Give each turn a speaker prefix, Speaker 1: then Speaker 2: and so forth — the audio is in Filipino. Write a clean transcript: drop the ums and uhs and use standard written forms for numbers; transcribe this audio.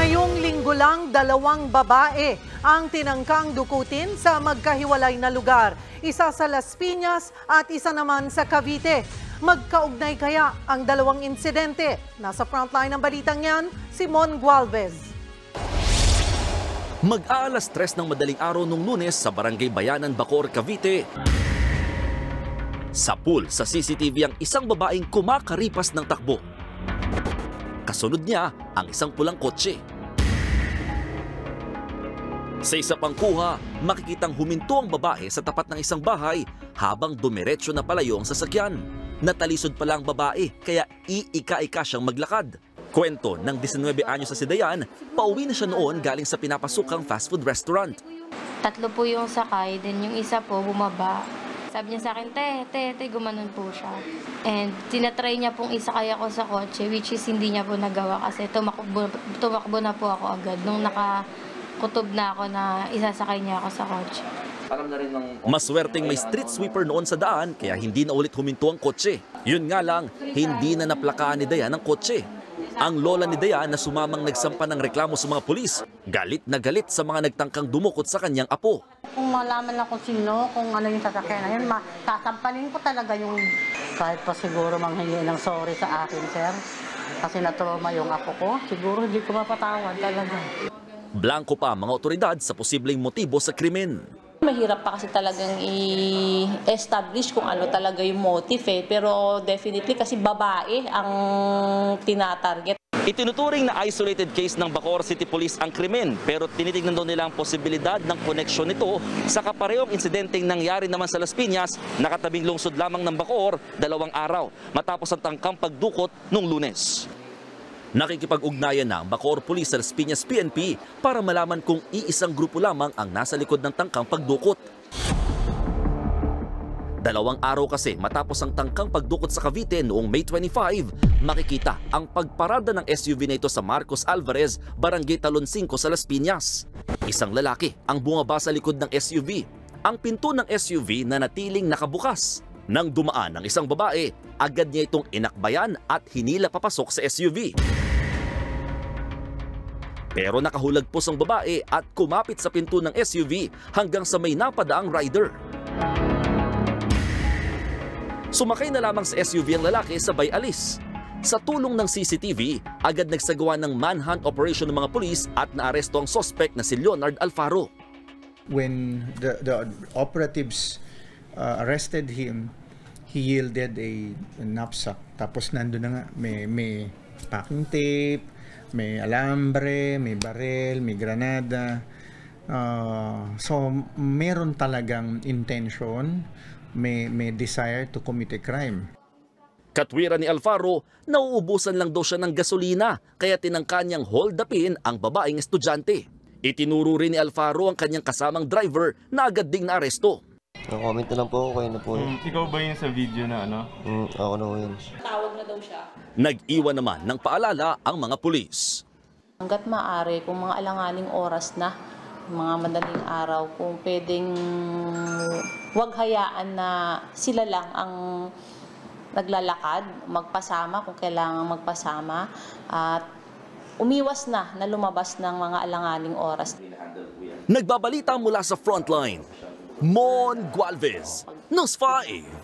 Speaker 1: Ngayong linggo lang, 2 babae ang tinangkang dukutin sa magkahiwalay na lugar. Isa sa Las Piñas at isa naman sa Cavite. Magkaugnay kaya ang 2 insidente? Nasa frontline ng balitang yan, si Mon Gualvez.
Speaker 2: Mag-aalas 3 ng madaling araw nung Lunes sa Barangay Bayanan, Bacoor, Cavite. Sa pool sa CCTV ang isang babaeng kumakaripas ng takbo. Kasunod niya ang isang pulang kotse. Sa isa pang kuha, makikitang huminto ang babae sa tapat ng isang bahay habang dumiretso na palayo ang sasakyan. Natalisod pala ang babae kaya iika-ika siyang maglakad. Kwento ng 19 anyos sa si Dayan, pauwi na siya noon galing sa pinapasukang fast food restaurant.
Speaker 3: 3 po yung sakay, then yung isa po bumaba. Sabi niya sa akin, te, gumanon po siya. And tinatry niya pong isakay ako sa kotse, which is hindi niya po nagawa kasi tumakbo na po ako agad nung nakakutob na ako na isasakay niya ako sa kotse.
Speaker 2: Maswerteng may street sweeper noon sa daan kaya hindi na ulit huminto ang kotse. Yun nga lang, hindi na naplakaan ni Dayan ang kotse. Ang lola ni Dayan na sumamang nagsampa ng reklamo sa mga pulis, galit na galit sa mga nagtangkang dumukot sa kanyang apo.
Speaker 4: Kung malaman na kung sino, kung ano yung sasakyan na yun, sasampalin ko talaga yung kahit pa siguro manghingi ng sorry sa akin, sir. Kasi na-trauma yung apo ko, siguro hindi ko mapatawad talaga.
Speaker 2: Blanco pa ang mga otoridad sa posibleng motibo sa krimen.
Speaker 5: Mahirap pa kasi talagang i-establish kung ano talaga yung motive pero definitely kasi babae ang tinatarget.
Speaker 2: Itinuturing na isolated case ng Bacoor City Police ang krimen pero tinitignan doon nila ang posibilidad ng koneksyon nito sa kaparehong insidenteng nangyari naman sa Las Piñas, nakatabing lungsod lamang ng Bacoor 2 araw matapos ang tangkang pagdukot noong Lunes. Nakikipag-ugnayan na ang Bacoor Police sa Las Piñas PNP para malaman kung iisang grupo lamang ang nasa likod ng tangkang pagdukot. 2 araw kasi matapos ang tangkang pagdukot sa Cavite noong May 25, makikita ang pagparada ng SUV na ito sa Marcos Alvarez, Barangay Talon 5 sa Las Piñas. Isang lalaki ang bumaba sa likod ng SUV. Ang pinto ng SUV na natiling nakabukas. Nang dumaan ang isang babae, agad niya itong inakbayan at hinila papasok sa SUV. Pero nakahulagpos ang babae at kumapit sa pinto ng SUV hanggang sa may napadaang rider. Sumakay na lamang sa SUV ang lalaki sabay alis. Sa tulong ng CCTV, agad nagsagawa ng manhunt operation ng mga pulis at naaresto ang suspect na si Leonard Alfaro.
Speaker 6: When the operatives arrested him, he yielded a knapsack. Tapos nandun na nga, may packing tape, may alambre, may barel, may granada. So meron talagang intention, may desire to commit a crime.
Speaker 2: Katwiran ni Alfaro, nauubusan lang daw siya ng gasolina kaya tinangka niyang hold upin ang babaeng estudyante. Itinuro rin ni Alfaro ang kanyang kasamang driver na agad ding naaresto.
Speaker 7: Comment na lang po ako, kayo na po.
Speaker 8: Ikaw ba yun sa video na ano?
Speaker 7: Ako na yun.
Speaker 5: Tawag na daw siya.
Speaker 2: Nag-iwan naman ng paalala ang mga pulis.
Speaker 5: Hanggat maaari, kung mga alanganing oras na, mga madaling araw, kung pwedeng wag hayaan na sila lang ang naglalakad, magpasama kung kailangan magpasama, at umiwas na lumabas ng mga alanganing oras.
Speaker 2: Nagbabalita mula sa frontline, Mon Gualvez, News 5.